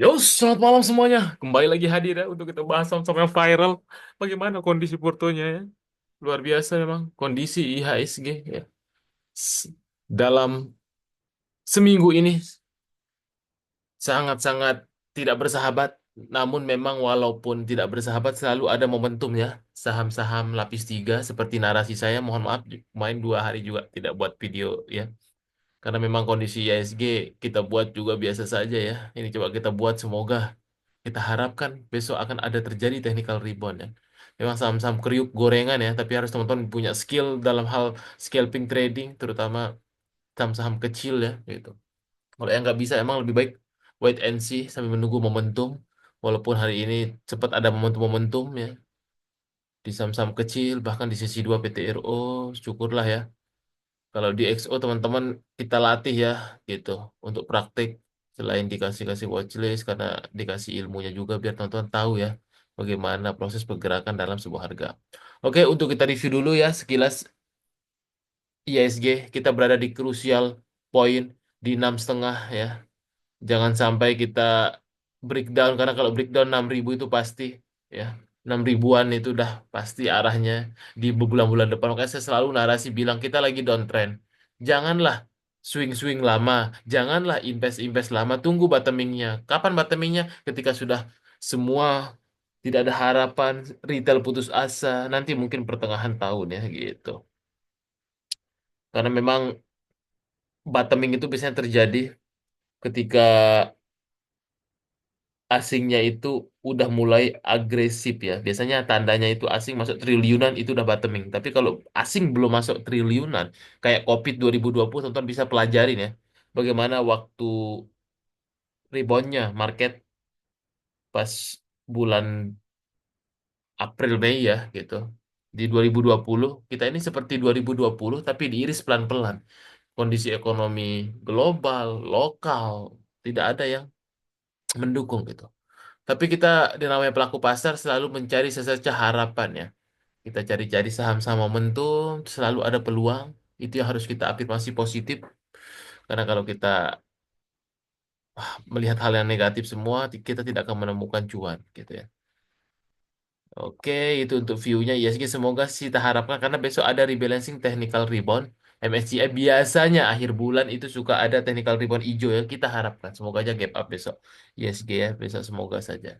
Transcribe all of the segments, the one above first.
Yo, selamat malam semuanya. Kembali lagi hadir ya untuk kita bahas sama-sama yang viral. Bagaimana kondisi Portonya ya? Luar biasa memang kondisi IHSG ya. Dalam seminggu ini sangat-sangat tidak bersahabat. Namun memang walaupun tidak bersahabat selalu ada momentum ya. Saham-saham lapis tiga seperti narasi saya, mohon maaf, main 2 hari juga tidak buat video ya. Karena memang kondisi IHSG kita buat juga biasa saja ya. Ini coba kita buat semoga kita harapkan besok akan ada terjadi technical rebound ya. Memang saham-saham kriuk gorengan ya, tapi harus teman-teman punya skill dalam hal scalping trading, terutama saham-saham kecil ya gitu. Kalau yang nggak bisa emang lebih baik wait and see sambil menunggu momentum. Walaupun hari ini cepat ada momentum-momentum ya di saham-saham kecil, bahkan di sesi 2 PTRO, syukurlah ya. Kalau di XO teman-teman kita latih ya gitu untuk praktik selain dikasih-kasih watchlist karena dikasih ilmunya juga biar teman-teman tahu ya bagaimana proses pergerakan dalam sebuah harga. Oke, untuk kita review dulu ya sekilas IISG kita berada di crucial point di 6,5 ya. Jangan sampai kita breakdown karena kalau breakdown 6.000 itu pasti ya 6 ribuan itu udah pasti arahnya di bulan-bulan depan. Makanya saya selalu narasi bilang kita lagi downtrend. Janganlah swing-swing lama, janganlah invest-invest lama. Tunggu bottomingnya. Kapan bottomingnya? Ketika sudah semua tidak ada harapan, retail putus asa, nanti mungkin pertengahan tahun ya gitu. Karena memang bottoming itu biasanya terjadi ketika asingnya itu udah mulai agresif ya. Biasanya tandanya itu asing masuk triliunan itu udah bottoming. Tapi kalau asing belum masuk triliunan, kayak COVID 2020, tonton bisa pelajarin ya. Bagaimana waktu reboundnya market pas bulan April Mei ya gitu. Di 2020 kita ini seperti 2020 tapi diiris pelan-pelan. Kondisi ekonomi global, lokal, tidak ada yang mendukung gitu. Tapi kita di namanya pelaku pasar selalu mencari secercah harapan ya. Kita cari-cari saham-saham momentum, selalu ada peluang. Itu yang harus kita afirmasi positif. Karena kalau kita melihat hal yang negatif semua, kita tidak akan menemukan cuan gitu ya. Oke, itu untuk view-nya ISG. Semoga sih kita harapkan karena besok ada rebalancing technical rebound. MSCI biasanya akhir bulan itu suka ada technical rebound hijau ya. Kita harapkan. Semoga aja gap up besok. ISG ya, besok semoga saja.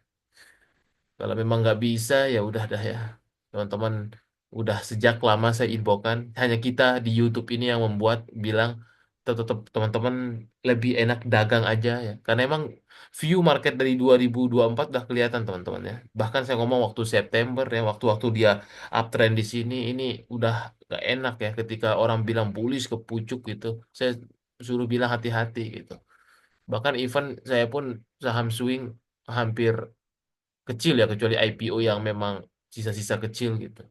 Kalau memang nggak bisa ya udah dah ya. Teman-teman udah sejak lama saya infokan. Hanya kita di YouTube ini yang membuat bilang tetap teman-teman lebih enak dagang aja ya. Karena emang view market dari 2024 udah kelihatan teman-teman ya. Bahkan saya ngomong waktu September ya, waktu-waktu dia uptrend di sini ini udah gak enak ya ketika orang bilang bullish ke pucuk gitu. Saya suruh bilang hati-hati gitu. Bahkan even saya pun saham swing hampir kecil ya kecuali IPO yang memang sisa-sisa kecil gitu.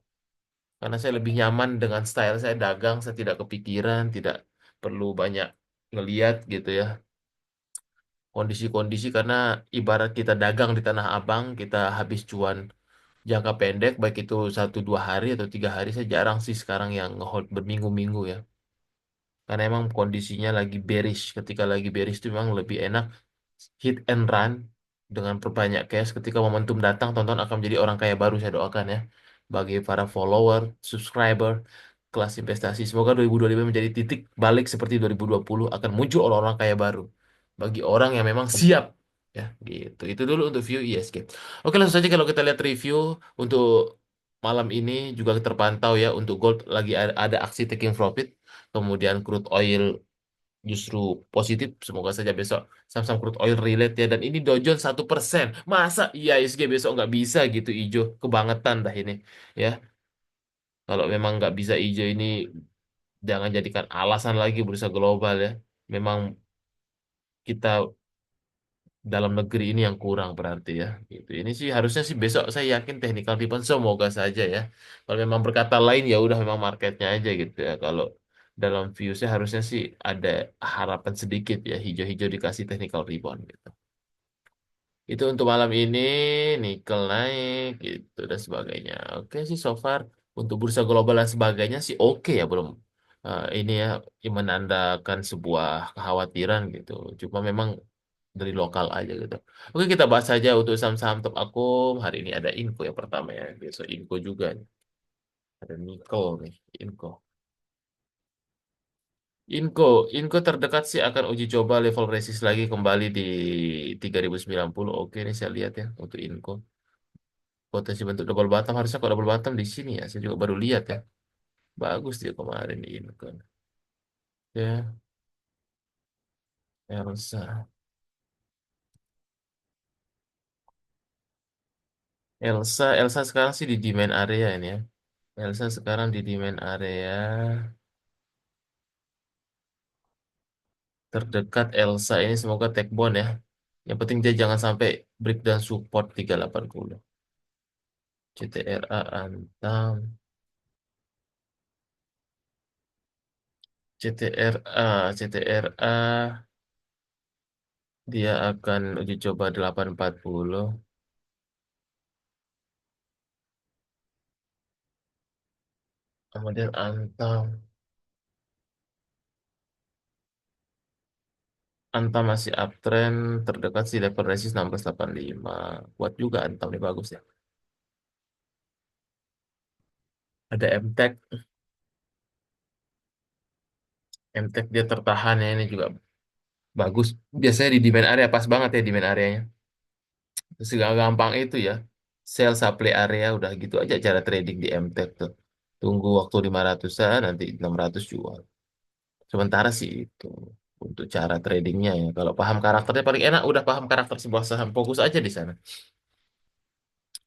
Karena saya lebih nyaman dengan style saya dagang, saya tidak kepikiran, tidak perlu banyak ngeliat gitu ya. Kondisi-kondisi karena ibarat kita dagang di Tanah Abang, kita habis cuan jangka pendek, baik itu 1 2 hari atau 3 hari, saya jarang sih sekarang yang ngehold berminggu-minggu ya. Karena emang kondisinya lagi bearish. Ketika lagi bearish itu memang lebih enak hit and run dengan perbanyak cash. Ketika momentum datang, tonton akan menjadi orang kaya baru. Saya doakan ya. Bagi para follower, subscriber, kelas investasi. Semoga 2025 menjadi titik balik seperti 2020 akan muncul orang-orang kaya baru. Bagi orang yang memang siap. Ya, gitu. Itu dulu untuk view ISG. Oke, langsung saja kalau kita lihat review untuk malam ini juga terpantau ya untuk gold lagi ada aksi taking profit. Kemudian crude oil justru positif. Semoga saja besok saham-saham crude oil relate ya. Dan ini Dow Jones 1%. Masa IISG besok nggak bisa gitu hijau? Kebangetan dah ini. Ya, kalau memang nggak bisa hijau ini jangan jadikan alasan lagi bursa global ya. Memang kita dalam negeri ini yang kurang berarti ya. Gitu. Ini sih harusnya sih besok saya yakin technical rebound semoga saja ya. Kalau memang berkata lain ya udah memang marketnya aja gitu ya. Kalau dalam view saya harusnya sih ada harapan sedikit ya hijau-hijau dikasih technical rebound gitu. Itu untuk malam ini nikel naik gitu dan sebagainya. Oke sih so far untuk bursa global dan sebagainya sih oke ya belum ini ya menandakan sebuah kekhawatiran gitu. Cuma memang dari lokal aja gitu. Oke, kita bahas saja untuk saham-saham top akum. Hari ini ada Inco yang pertama ya. Besok Inco juga nih. Ada Nikel nih, Inco. Inco, Inco terdekat sih akan uji coba level resist lagi kembali di 3090. Oke, ini saya lihat ya untuk Inco. Potensi bentuk double bottom harusnya kalau double bottom di sini ya. Saya juga baru lihat ya. Bagus dia kemarin di Inco. Ya, Elsa. Elsa sekarang sih di demand area ini ya. Elsa sekarang di demand area terdekat Elsa ini semoga take bond ya. Yang penting dia jangan sampai breakdown support 380. CTRA Antam, CTRA dia akan uji coba 840. Kemudian Antam masih uptrend terdekat si level resist 1685. Kuat juga Antam ini bagus ya. Ada MTech dia tertahan ya ini juga bagus. Biasanya di demand area pas banget ya demand areanya. Segala gampang itu ya. Sell supply area udah gitu aja cara trading di MTech tuh. Tunggu waktu 500-an nanti 600 jual. Sementara sih itu untuk cara tradingnya ya. Kalau paham karakternya paling enak udah paham karakter sebuah saham fokus aja di sana.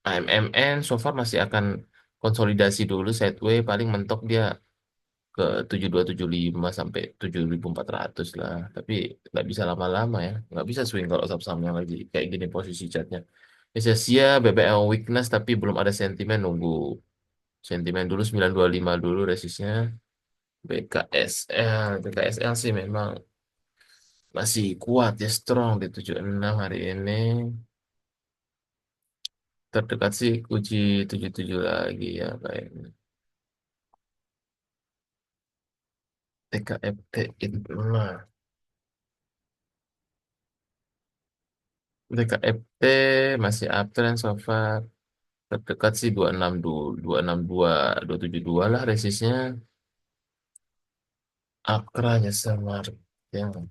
AMMN so far masih akan konsolidasi dulu sideway paling mentok dia ke 7275 sampai 7400 lah. Tapi nggak bisa lama-lama ya. Nggak bisa swing kalau saham-saham yang lagi kayak gini posisi chartnya. Sia-sia BBL weakness tapi belum ada sentimen nunggu sentimen dulu 925 dulu resistnya. BKSL sih memang masih kuat ya strong di 76 hari ini. Terdekat sih uji 77 lagi ya kayaknya. TKFT Inpurna. TKFT masih uptrend so far. Terdekat sih 262, 272 lah resistnya. Akranya sama yang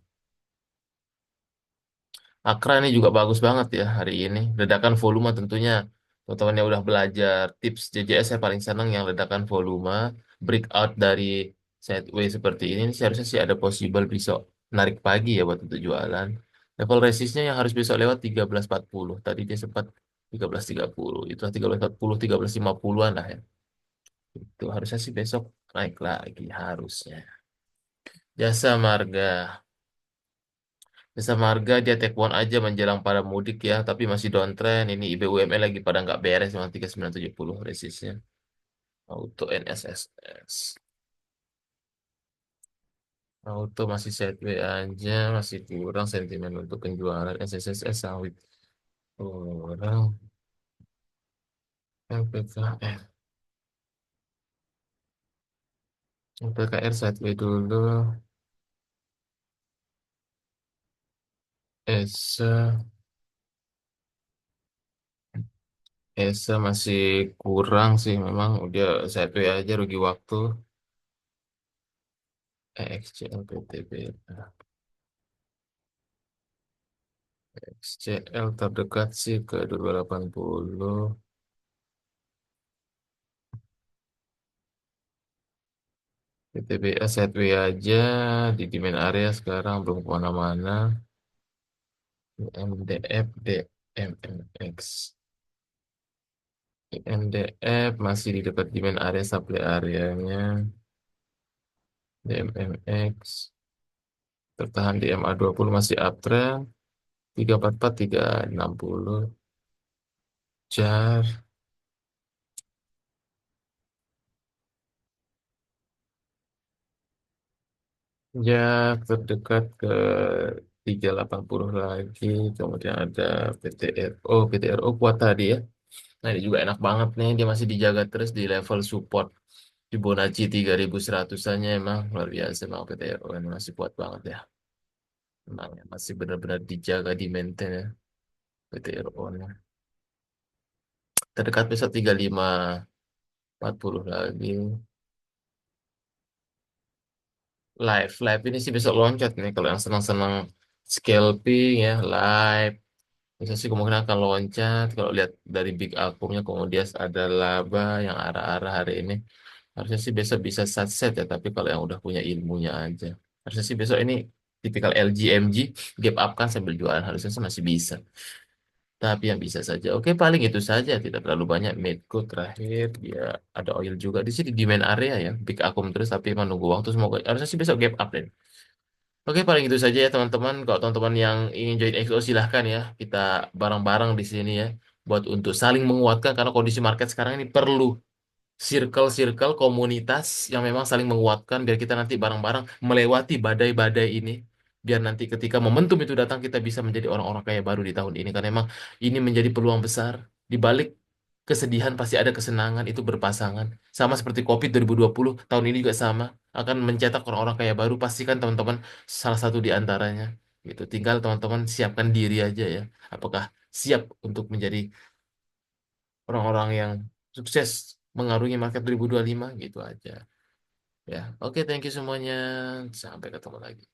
Akra ini juga bagus banget ya hari ini. Ledakan volume tentunya. Teman-teman yang udah belajar tips JJS saya paling senang yang ledakan volume. Breakout dari sideways seperti ini. Seharusnya sih ada possible besok narik pagi ya buat untuk jualan. Level resistnya yang harus besok lewat 1340. Tadi dia sempat 1330. Itulah 1340, 1350-an lah ya. Itu harusnya sih besok naik lagi harusnya. Jasa Marga. Jasa Marga dia take one aja menjelang pada mudik ya, tapi masih downtrend. Ini IBUMN lagi pada nggak beres memang 3970 resistnya. Auto NSSS. Auto masih sideways aja, masih kurang sentimen untuk penjualan SSSS sawit. Kurang. LPKR. LPKR sideways dulu. ESA. ESA masih kurang sih memang. Udah sideways aja rugi waktu. EXC LPTB. XCL terdekat sih ke 280. PTBA Setway aja di demand area sekarang belum kemana-mana. MDF, DMMX. MDF masih di dekat demand area supply areanya. DMMX tertahan di MA20 masih uptrend. 344, 360. JAR, ya terdekat ke 380 lagi. Kemudian ada PTRO. PTRO kuat tadi ya. Nah, ini juga enak banget nih. Dia masih dijaga terus di level support. Fibonacci 3100-annya emang luar biasa. Emang PTRO ini masih kuat banget ya. Memang ya, masih benar-benar dijaga di maintain ya PTRO-nya. Terdekat besok 35.40 lagi. Live ini sih besok loncat nih kalau yang senang-senang scalping ya live. Bisa sih kemungkinan akan loncat kalau lihat dari big akumnya kemudian ada laba yang arah-arah hari ini. Harusnya sih besok bisa sunset ya, tapi kalau yang udah punya ilmunya aja. Harusnya sih besok ini tipikal LGMG gap up kan sambil jualan harusnya sih masih bisa. Tapi yang bisa saja. Oke, paling itu saja. Tidak terlalu banyak. Medco terakhir. Ya, ada oil juga. Di sini di main area ya. Big akum terus, tapi menunggu waktu. Semoga harusnya sih besok gap up deh. Oke, paling itu saja ya teman-teman. Kalau teman-teman yang ingin join XO silahkan ya. Kita bareng-bareng di sini ya. Buat untuk saling menguatkan. Karena kondisi market sekarang ini perlu circle-circle komunitas yang memang saling menguatkan biar kita nanti bareng-bareng melewati badai-badai ini biar nanti ketika momentum itu datang kita bisa menjadi orang-orang kaya baru di tahun ini karena memang ini menjadi peluang besar di balik kesedihan pasti ada kesenangan itu berpasangan sama seperti COVID 2020 tahun ini juga sama akan mencetak orang-orang kaya baru pastikan teman-teman salah satu di antaranya gitu tinggal teman-teman siapkan diri aja ya apakah siap untuk menjadi orang-orang yang sukses mengarungi market 2025 gitu aja. Ya, oke, thank you semuanya. Sampai ketemu lagi.